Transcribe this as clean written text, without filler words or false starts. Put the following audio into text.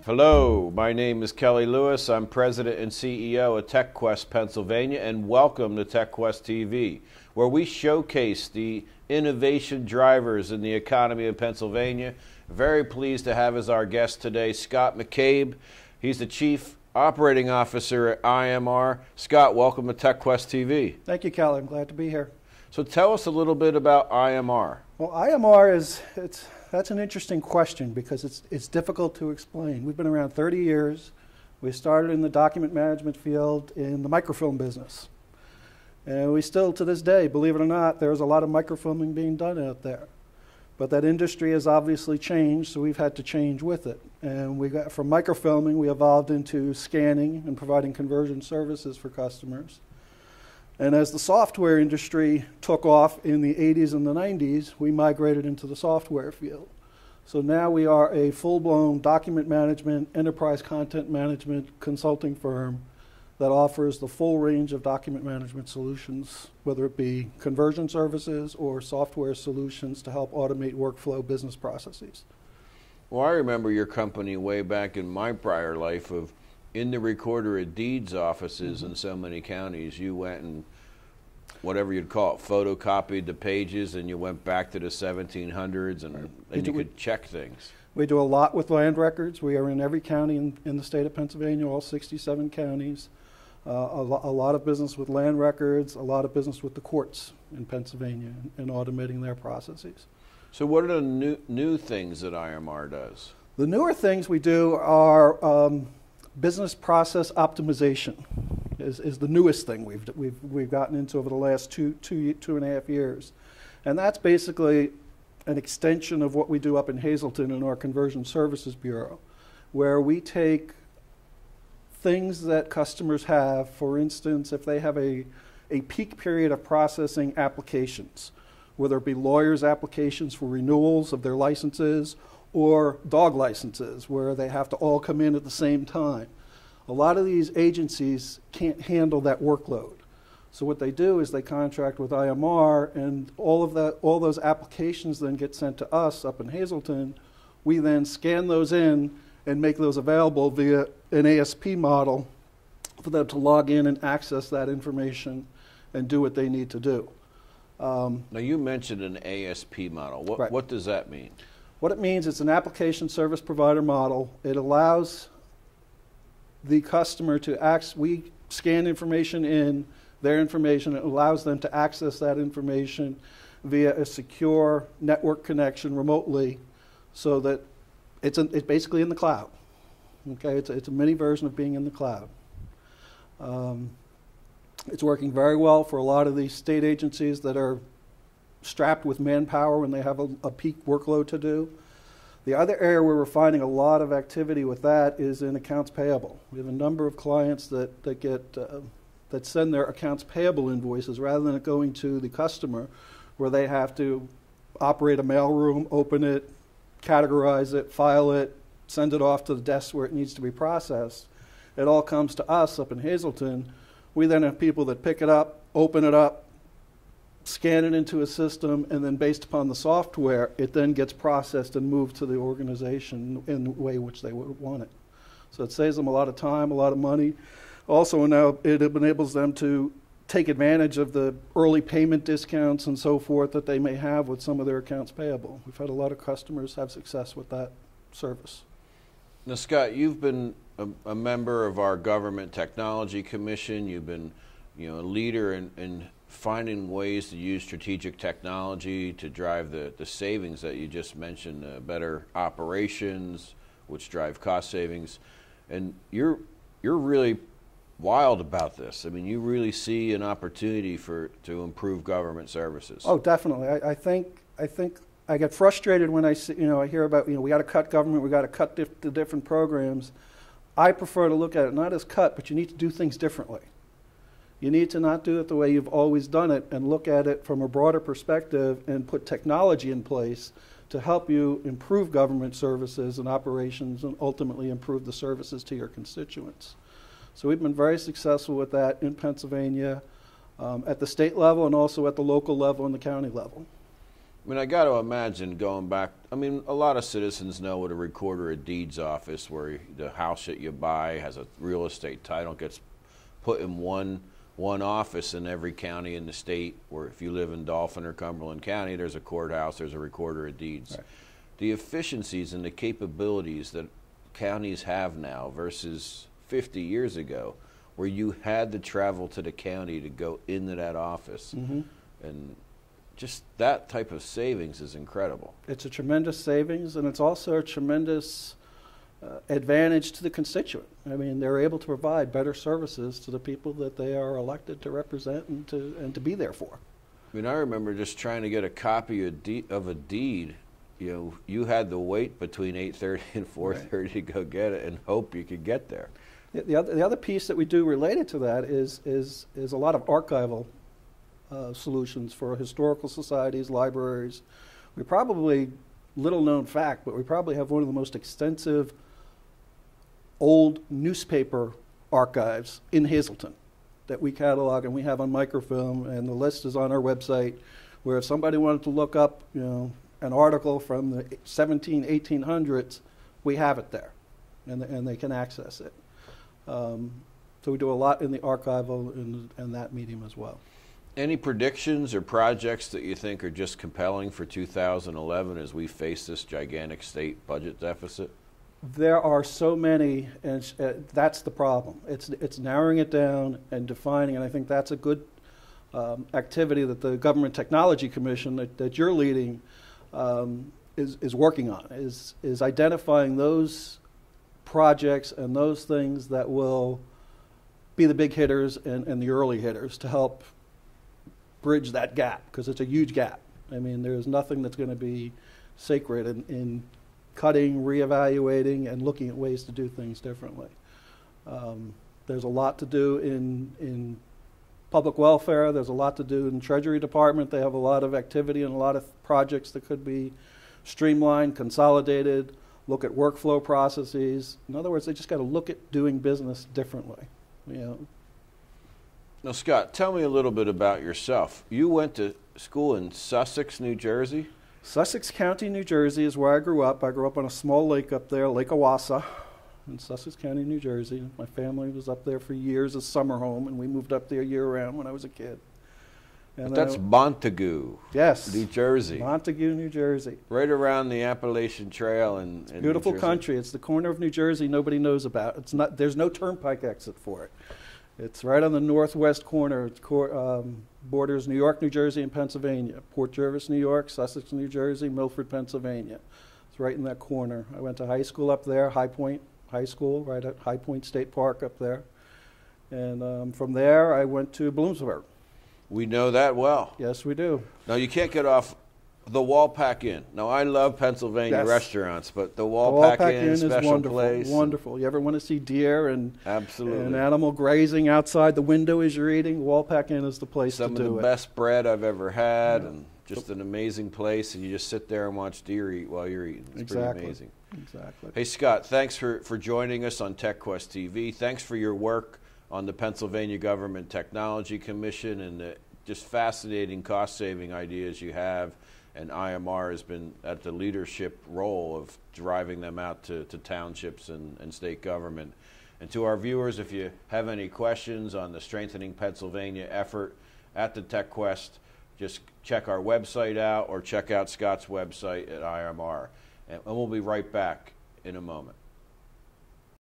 Hello, my name is Kelly Lewis. I'm President and CEO of TechQuest Pennsylvania, and welcome to TechQuest TV, where we showcase the innovation drivers in the economy of Pennsylvania. Very pleased to have as our guest today Scott McCabe. He's the Chief Operating Officer at IMR. Scott, welcome to TechQuest TV. Thank you, Kelly. I'm glad to be here. So tell us a little bit about IMR. Well, IMR that's an interesting question because it's difficult to explain. We've been around 30 years. We started in the document management field in the microfilm business. And we still, to this day, believe it or not, there's a lot of microfilming being done out there. But that industry has obviously changed, so we've had to change with it. And from microfilming, we evolved into scanning and providing conversion services for customers. And as the software industry took off in the 80s and the 90s, we migrated into the software field. So now we are a full-blown document management, enterprise content management consulting firm that offers the full range of document management solutions, whether it be conversion services or software solutions to help automate workflow business processes. Well, I remember your company way back in my prior life of in the Recorder of Deeds offices in so many counties. You went and, whatever you'd call it, photocopied the pages, and you went back to the 1700s, and you could check things. We do a lot with land records. We are in every county in the state of Pennsylvania, all 67 counties. A lot of business with land records, a lot of business with the courts in Pennsylvania and automating their processes. So what are the new things that IMR does? The newer things we do are business process optimization is the newest thing we've gotten into over the last two and a half years. And that's basically an extension of what we do up in Hazleton in our Conversion Services Bureau, where we take things that customers have. For instance, if they have a peak period of processing applications, whether it be lawyers' applications for renewals of their licenses or dog licenses, where they have to all come in at the same time. A lot of these agencies can't handle that workload. So what they do is they contract with IMR, and all those applications then get sent to us up in Hazleton. We then scan those in and make those available via an ASP model for them to log in and access that information and do what they need to do. Now you mentioned an ASP model. What does that mean? What it means, it's an application service provider model. It allows the customer to we scan information in, their information. It allows them to access that information via a secure network connection remotely, so that it's basically in the cloud. Okay, it's a mini version of being in the cloud. It's working very well for a lot of these state agencies that are strapped with manpower when they have a peak workload to do. The other area where we're finding a lot of activity with that is in accounts payable. We have a number of clients that send their accounts payable invoices rather than it going to the customer, where they have to operate a mailroom, open it, categorize it, file it, send it off to the desk where it needs to be processed. It all comes to us up in Hazleton. We then have people that pick it up, open it up, scan it into a system, and then based upon the software, it then gets processed and moved to the organization in the way which they would want it. So it saves them a lot of time, a lot of money. Also now it enables them to take advantage of the early payment discounts and so forth that they may have with some of their accounts payable. We've had a lot of customers have success with that service. Now, Scott, you've been a member of our Government Technology Commission. You've been, a leader in finding ways to use strategic technology to drive the savings that you just mentioned, better operations, which drive cost savings. And you're really wild about this. I mean, you really see an opportunity to improve government services. Oh, definitely. I think I get frustrated when I hear about, we got to cut government, we got to cut the different programs. I prefer to look at it not as cut, but you need to do things differently. You need to not do it the way you've always done it, and look at it from a broader perspective and put technology in place to help you improve government services and operations and ultimately improve the services to your constituents. So we've been very successful with that in Pennsylvania. at the state level and also at the local level and the county level. I mean, I got to imagine going back, I mean, a lot of citizens know what a recorder of deeds office, where the house that you buy has a real estate title, gets put in one office in every county in the state, where if you live in Dauphin or Cumberland County, there's a courthouse, there's a recorder of deeds. Right. The efficiencies and the capabilities that counties have now versus 50 years ago, where you had to travel to the county to go into that office, and just that type of savings is incredible. It's a tremendous savings, and it's also a tremendous advantage to the constituent. I mean, they're able to provide better services to the people that they are elected to represent and to be there for. I mean, I remember just trying to get a copy of a deed. You know, you had to wait between 8:30 and 4:30 to go get it and hope you could get there. The other piece that we do related to that is a lot of archival solutions for historical societies, libraries. We probably, little known fact, but we probably have one of the most extensive old newspaper archives in Hazleton that we catalog and we have on microfilm, and the list is on our website, where if somebody wanted to look up, you know, an article from the 1800s, we have it there, and they can access it. So we do a lot in the archival and that medium as well. Any predictions or projects that you think are just compelling for 2011 as we face this gigantic state budget deficit? There are so many, and that's the problem. It's narrowing it down and defining, and I think that's a good activity that the Government Technology Commission that you're leading is working on, is identifying those projects and those things that will be the big hitters and the early hitters to help bridge that gap, because it's a huge gap. I mean, there's nothing that's going to be sacred in cutting, reevaluating, and looking at ways to do things differently. There's a lot to do in public welfare. There's a lot to do in Treasury Department. They have a lot of activity and a lot of projects that could be streamlined, consolidated, look at workflow processes. In other words, they just got to look at doing business differently. You know. Now, Scott, tell me a little bit about yourself. You went to school in Sussex, New Jersey? Sussex County, New Jersey is where I grew up. I grew up on a small lake up there, Lake Owassa, in Sussex County, New Jersey. My family was up there for years as summer home, and we moved up there year-round when I was a kid. But that's Montague, yes, New Jersey. Montague, New Jersey. Right around the Appalachian Trail in beautiful New Jersey. Country. It's the corner of New Jersey nobody knows about. It's not. There's no turnpike exit for it. It's right on the northwest corner. It borders New York, New Jersey, and Pennsylvania. Port Jervis, New York, Sussex, New Jersey, Milford, Pennsylvania. It's right in that corner. I went to high school up there, High Point High School, right at High Point State Park up there. And from there, I went to Bloomsburg. We know that well. Yes, we do. Now, you can't get off the Walpack Inn. Now, I love Pennsylvania restaurants, but the Walpack Inn is a special wonderful, place. Wonderful. You ever want to see deer and absolutely animal grazing outside the window as you're eating? Walpack Inn is the place to do it. Some of the best bread I've ever had, and just an amazing place, and you just sit there and watch deer eat while you're eating. It's pretty amazing. Exactly. Hey, Scott, thanks for joining us on TechQuest TV. Thanks for your work on the Pennsylvania Government Technology Commission and the just fascinating cost-saving ideas you have. And IMR has been at the leadership role of driving them out to townships and state government. And to our viewers, if you have any questions on the Strengthening Pennsylvania effort at the TechQuest, just check our website out or check out Scott's website at IMR. And we'll be right back in a moment.